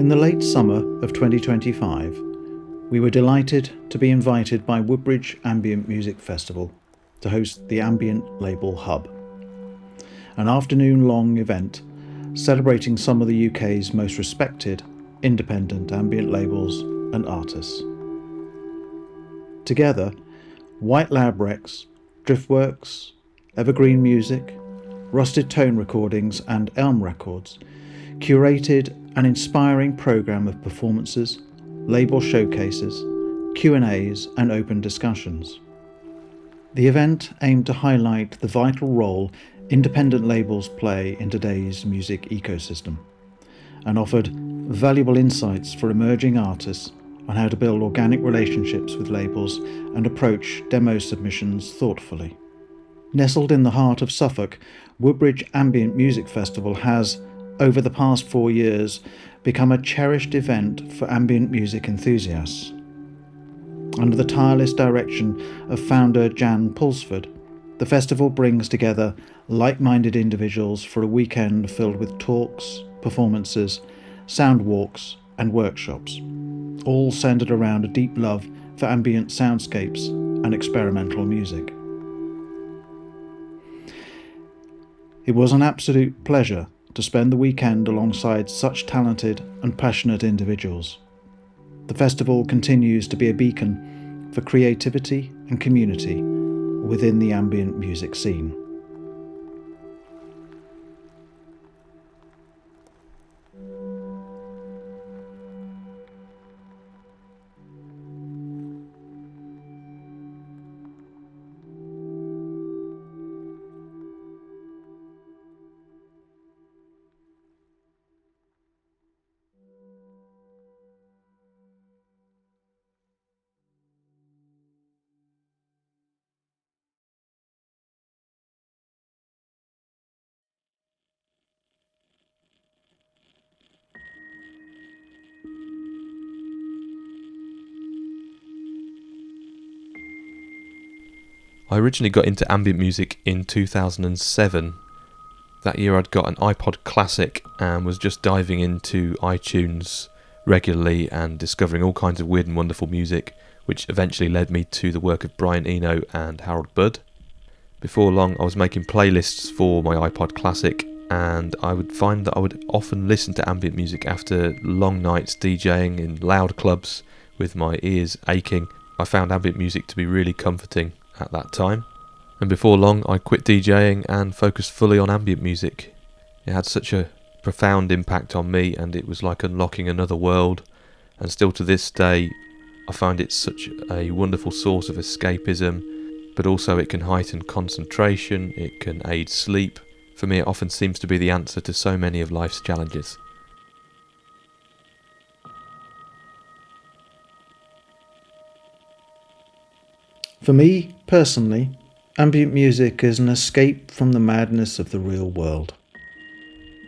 In the late summer of 2025, we were delighted to be invited by Woodbridge Ambient Music Festival to host the Ambient Label Hub, an afternoon-long event celebrating some of the UK's most respected independent ambient labels and artists. Together, Whitelabrecs, Driftworks, Evergreen Music, Rusted Tone Recordings and Elm Records curated an inspiring programme of performances, label showcases, Q&As and open discussions. The event aimed to highlight the vital role independent labels play in today's music ecosystem and offered valuable insights for emerging artists on how to build organic relationships with labels and approach demo submissions thoughtfully. Nestled in the heart of Suffolk, Woodbridge Ambient Music Festival has, over the past 4 years, become a cherished event for ambient music enthusiasts. Under the tireless direction of founder Jan Pulsford, the festival brings together like-minded individuals for a weekend filled with talks, performances, sound walks and workshops, all centred around a deep love for ambient soundscapes and experimental music. It was an absolute pleasure to spend the weekend alongside such talented and passionate individuals. The festival continues to be a beacon for creativity and community within the ambient music scene. I originally got into ambient music in 2007. That year I'd got an iPod Classic and was just diving into iTunes regularly and discovering all kinds of weird and wonderful music, which eventually led me to the work of Brian Eno and Harold Budd. Before long I was making playlists for my iPod Classic, and I would find that I would often listen to ambient music after long nights DJing in loud clubs with my ears aching. I found ambient music to be really comforting at that time, and before long I quit DJing and focused fully on ambient music. It had such a profound impact on me, and it was like unlocking another world, and still to this day I find it such a wonderful source of escapism, but also it can heighten concentration, it can aid sleep. For me it often seems to be the answer to so many of life's challenges. For me, personally, ambient music is an escape from the madness of the real world.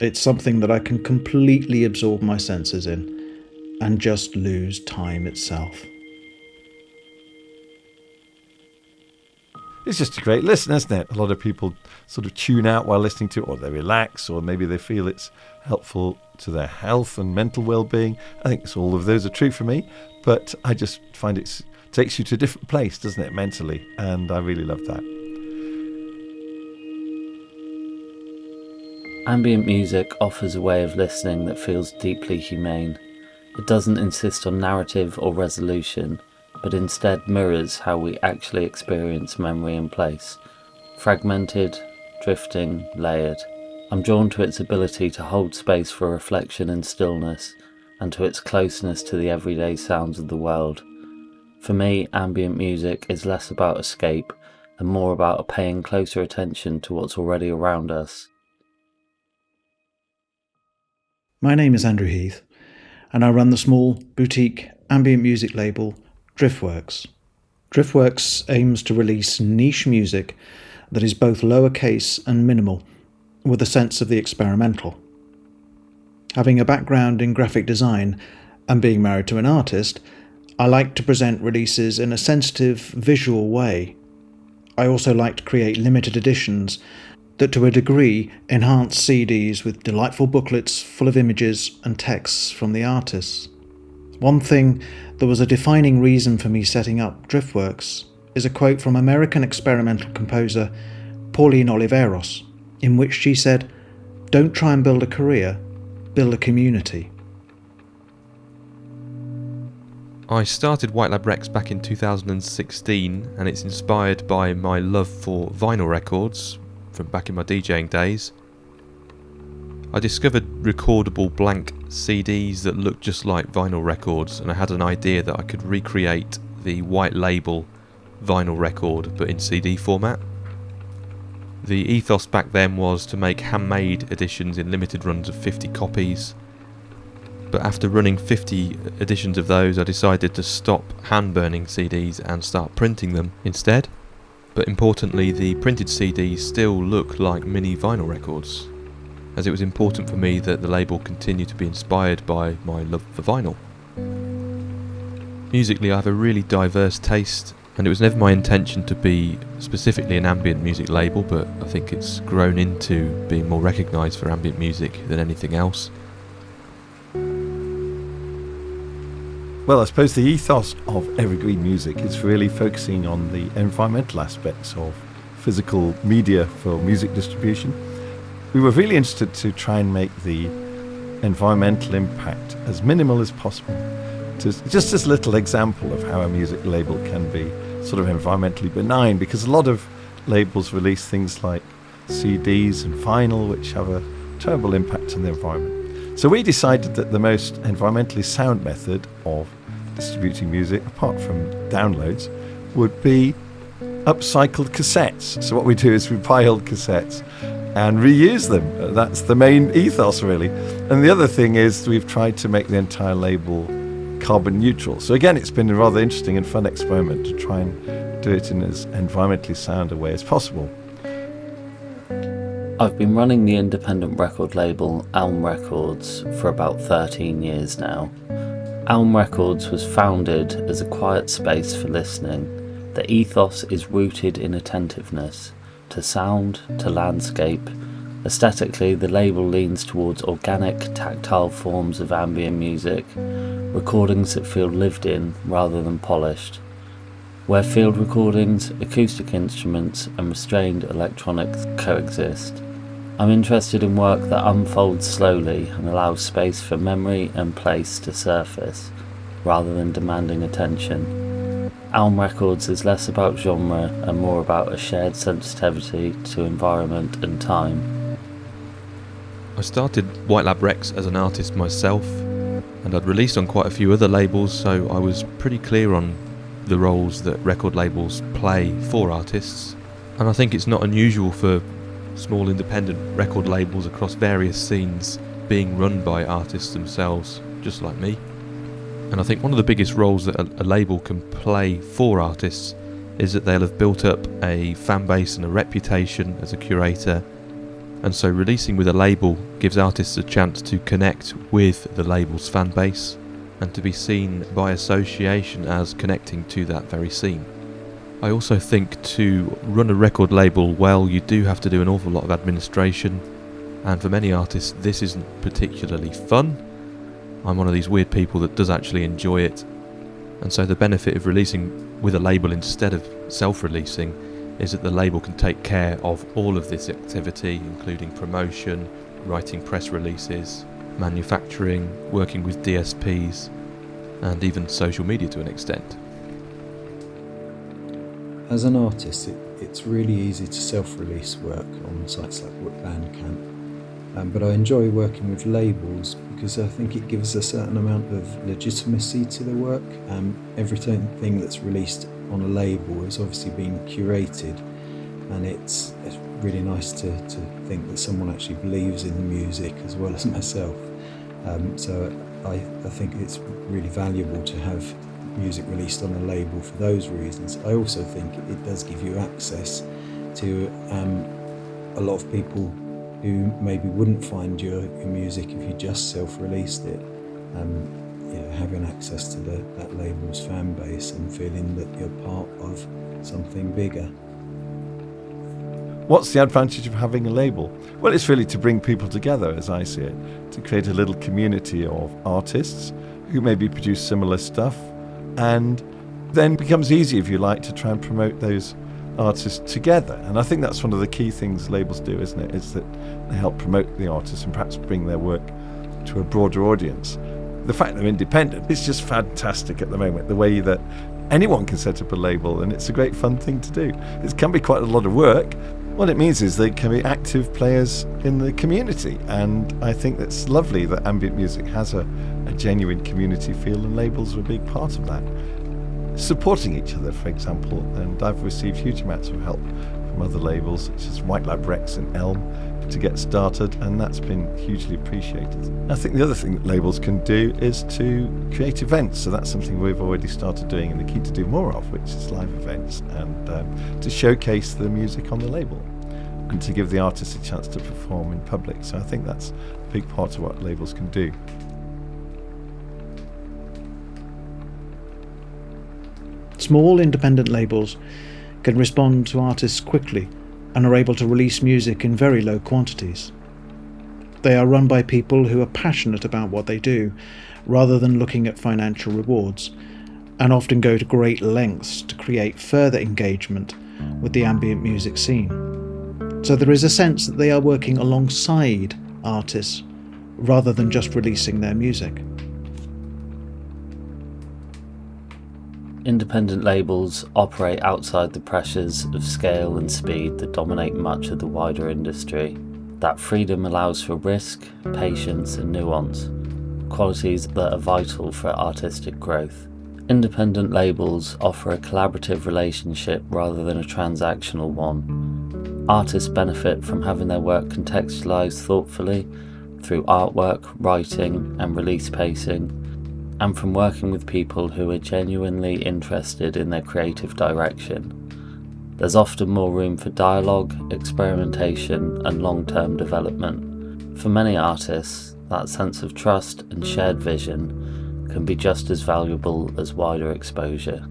It's something that I can completely absorb my senses in and just lose time itself. It's just a great listen, isn't it? A lot of people sort of tune out while listening to it, or they relax, or maybe they feel it's helpful to their health and mental well-being. I think all of those are true for me, but I just find it takes you to a different place, doesn't it, mentally? And I really love that. Ambient music offers a way of listening that feels deeply humane. It doesn't insist on narrative or resolution, but instead mirrors how we actually experience memory and place. Fragmented, drifting, layered. I'm drawn to its ability to hold space for reflection and stillness, and to its closeness to the everyday sounds of the world. For me, ambient music is less about escape and more about paying closer attention to what's already around us. My name is Andrew Heath, and I run the small, boutique ambient music label Driftworks. Driftworks aims to release niche music that is both lowercase and minimal, with a sense of the experimental. Having a background in graphic design and being married to an artist, I like to present releases in a sensitive, visual way. I also like to create limited editions that to a degree enhance CDs with delightful booklets full of images and texts from the artists. One thing that was a defining reason for me setting up Driftworks is a quote from American experimental composer Pauline Oliveros, in which she said, "Don't try and build a career, build a community." I started Whitelabrecs back in 2016, and it's inspired by my love for vinyl records from back in my DJing days. I discovered recordable blank CDs that looked just like vinyl records, and I had an idea that I could recreate the white label vinyl record but in CD format. The ethos back then was to make handmade editions in limited runs of 50 copies, but after running 50 editions of those I decided to stop hand burning CDs and start printing them instead. But importantly, the printed CDs still look like mini vinyl records, as it was important for me that the label continue to be inspired by my love for vinyl. Musically, I have a really diverse taste, and it was never my intention to be specifically an ambient music label, but I think it's grown into being more recognised for ambient music than anything else. Well, I suppose the ethos of Evergreen Music is really focusing on the environmental aspects of physical media for music distribution. We were really interested to try and make the environmental impact as minimal as possible. Just as a little example of how a music label can be sort of environmentally benign, because a lot of labels release things like CDs and vinyl, which have a terrible impact on the environment. So we decided that the most environmentally sound method of distributing music, apart from downloads, would be upcycled cassettes. So what we do is we buy old cassettes and reuse them. That's the main ethos, really. And the other thing is we've tried to make the entire label carbon neutral. So again, it's been a rather interesting and fun experiment to try and do it in as environmentally sound a way as possible. I've been running the independent record label Elm Records for about 13 years now. Elm Records was founded as a quiet space for listening. The ethos is rooted in attentiveness to sound, to landscape. Aesthetically, the label leans towards organic, tactile forms of ambient music, recordings that feel lived in rather than polished. Where field recordings, acoustic instruments and restrained electronics coexist. I'm interested in work that unfolds slowly and allows space for memory and place to surface, rather than demanding attention. Elm Records is less about genre and more about a shared sensitivity to environment and time. I started Whitelabrecs as an artist myself, and I'd released on quite a few other labels, so I was pretty clear on the roles that record labels play for artists. And I think it's not unusual for small independent record labels across various scenes being run by artists themselves, just like me. And I think one of the biggest roles that a label can play for artists is that they'll have built up a fan base and a reputation as a curator, and so releasing with a label gives artists a chance to connect with the label's fan base and to be seen by association as connecting to that very scene. I also think to run a record label well, you do have to do an awful lot of administration, and for many artists this isn't particularly fun. I'm one of these weird people that does actually enjoy it, and so the benefit of releasing with a label instead of self-releasing is that the label can take care of all of this activity, including promotion, writing press releases, manufacturing, working with DSPs, and even social media to an extent. As an artist, it's really easy to self-release work on sites like Bandcamp, but I enjoy working with labels because I think it gives a certain amount of legitimacy to the work. Everything that's released on a label is obviously being curated, and it's really nice to think that someone actually believes in the music as well as myself. So I think it's really valuable to have music released on a label for those reasons. I also think it does give you access to a lot of people who maybe wouldn't find your music if you just self-released it. Having access to that label's fan base and feeling that you're part of something bigger. What's the advantage of having a label? Well, it's really to bring people together, as I see it, to create a little community of artists who maybe produce similar stuff, and then it becomes easy, if you like, to try and promote those artists together. And I think that's one of the key things labels do, isn't it? Is that they help promote the artists and perhaps bring their work to a broader audience. The fact they're independent is just fantastic at the moment, the way that anyone can set up a label, and it's a great fun thing to do. It can be quite a lot of work. What it means is they can be active players in the community, and I think that's lovely that ambient music has a genuine community feel, and labels are a big part of that. Supporting each other, for example, and I've received huge amounts of help from other labels such as Whitelabrecs and Elm to get started, and that's been hugely appreciated. I think the other thing that labels can do is to create events, so that's something we've already started doing and are keen to do more of, which is live events, and to showcase the music on the label and to give the artists a chance to perform in public. So I think that's a big part of what labels can do. Small independent labels can respond to artists quickly and are able to release music in very low quantities. They are run by people who are passionate about what they do, rather than looking at financial rewards, and often go to great lengths to create further engagement with the ambient music scene. So there is a sense that they are working alongside artists, rather than just releasing their music. Independent labels operate outside the pressures of scale and speed that dominate much of the wider industry. That freedom allows for risk, patience and nuance, qualities that are vital for artistic growth. Independent labels offer a collaborative relationship rather than a transactional one. Artists benefit from having their work contextualised thoughtfully through artwork, writing and release pacing, and from working with people who are genuinely interested in their creative direction. There's often more room for dialogue, experimentation, and long-term development. For many artists, that sense of trust and shared vision can be just as valuable as wider exposure.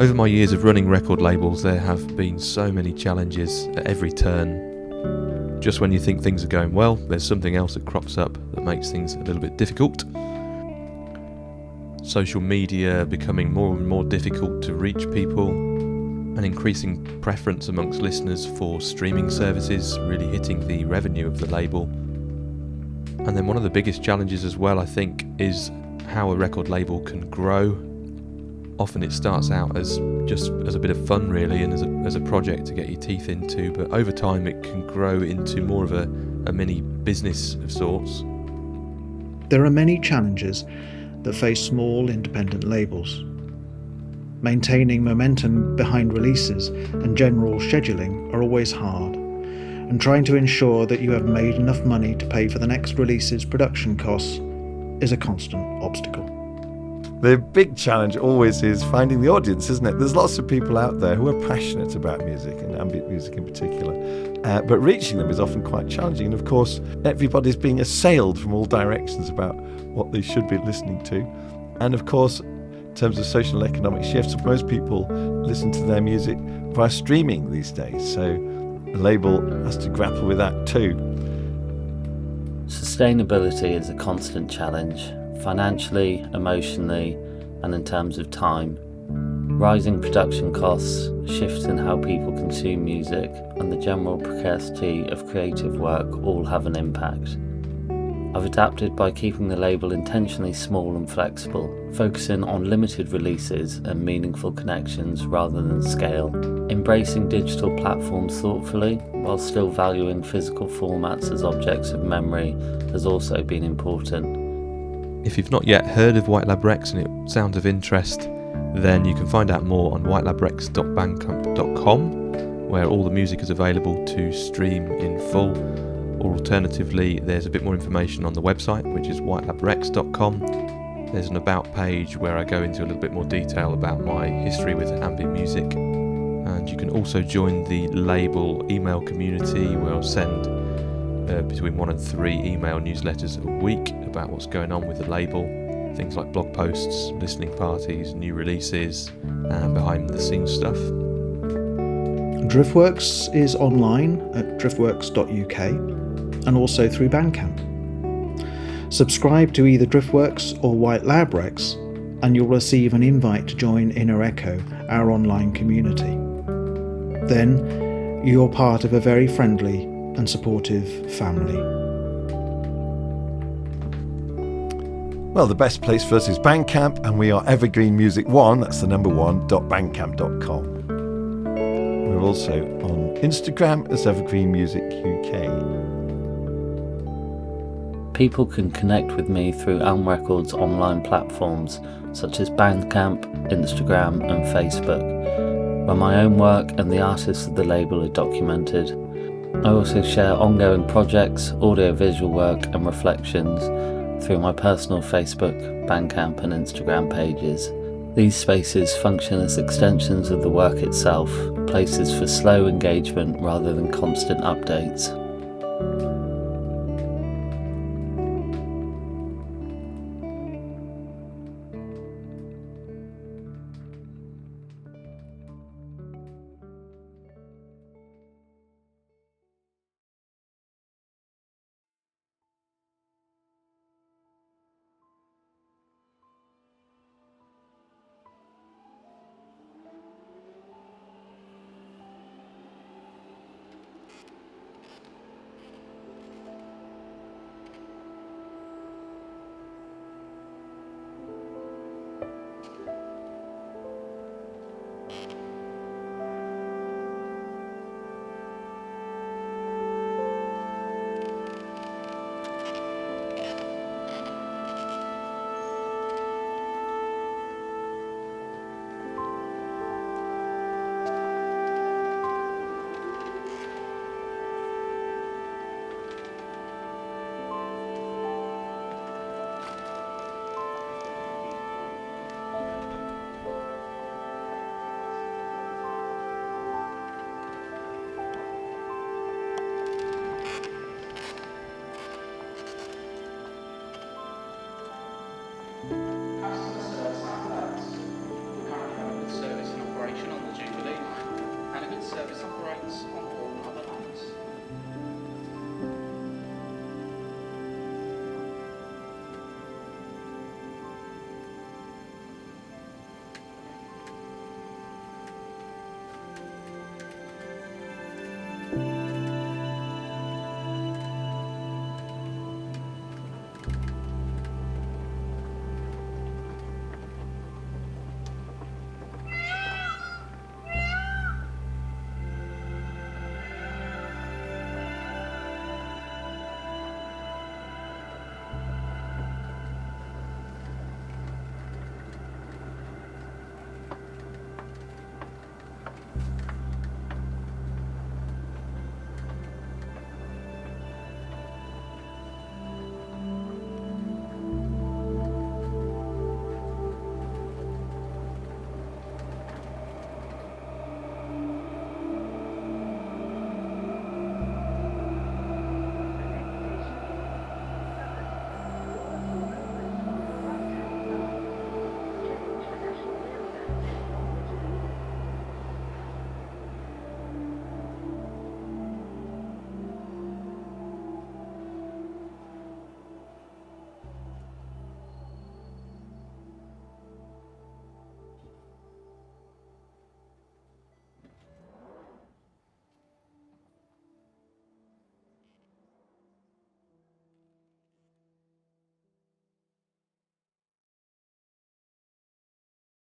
Over my years of running record labels, there have been so many challenges at every turn. Just when you think things are going well, there's something else that crops up that makes things a little bit difficult. Social media becoming more and more difficult to reach people, an increasing preference amongst listeners for streaming services really hitting the revenue of the label. And then one of the biggest challenges as well, I think, is how a record label can grow. Often it starts out as just as a bit of fun really, and as a project to get your teeth into, but over time it can grow into more of a mini business of sorts. There are many challenges that face small independent labels. Maintaining momentum behind releases and general scheduling are always hard, and trying to ensure that you have made enough money to pay for the next release's production costs is a constant obstacle. The big challenge always is finding the audience, isn't it? There's lots of people out there who are passionate about music, and ambient music in particular, but reaching them is often quite challenging. And of course, everybody's being assailed from all directions about what they should be listening to. And of course, in terms of social and economic shifts, most people listen to their music via streaming these days. So the label has to grapple with that too. Sustainability is a constant challenge, financially, emotionally, and in terms of time. Rising production costs, shifts in how people consume music, and the general precarity of creative work all have an impact. I've adapted by keeping the label intentionally small and flexible, focusing on limited releases and meaningful connections rather than scale. Embracing digital platforms thoughtfully, while still valuing physical formats as objects of memory, has also been important. If you've not yet heard of Whitelabrecs and it sounds of interest, then you can find out more on whitelabrecs.bandcamp.com, where all the music is available to stream in full. Or alternatively, there's a bit more information on the website, which is whitelabrecs.com. There's an about page where I go into a little bit more detail about my history with ambient music. And you can also join the label email community, where I'll send between 1 and 3 email newsletters a week about what's going on with the label. things like blog posts, listening parties, new releases, and behind the scenes stuff. Driftworks is online at driftworks.uk and also through Bandcamp. Subscribe to either Driftworks or Whitelabrecs and you'll receive an invite to join Inner Echo, our online community. Then you're part of a very friendly and supportive family. Well, the best place for us is Bandcamp, and we are Evergreen Music 1, that's the number 1.bandcamp.com. We're also on Instagram as Evergreen Music UK. People can connect with me through Elm Records online platforms such as Bandcamp, Instagram and Facebook, where my own work and the artists of the label are documented. I also share ongoing projects, audio-visual work and reflections through my personal Facebook, Bandcamp and Instagram pages. These spaces function as extensions of the work itself, places for slow engagement rather than constant updates.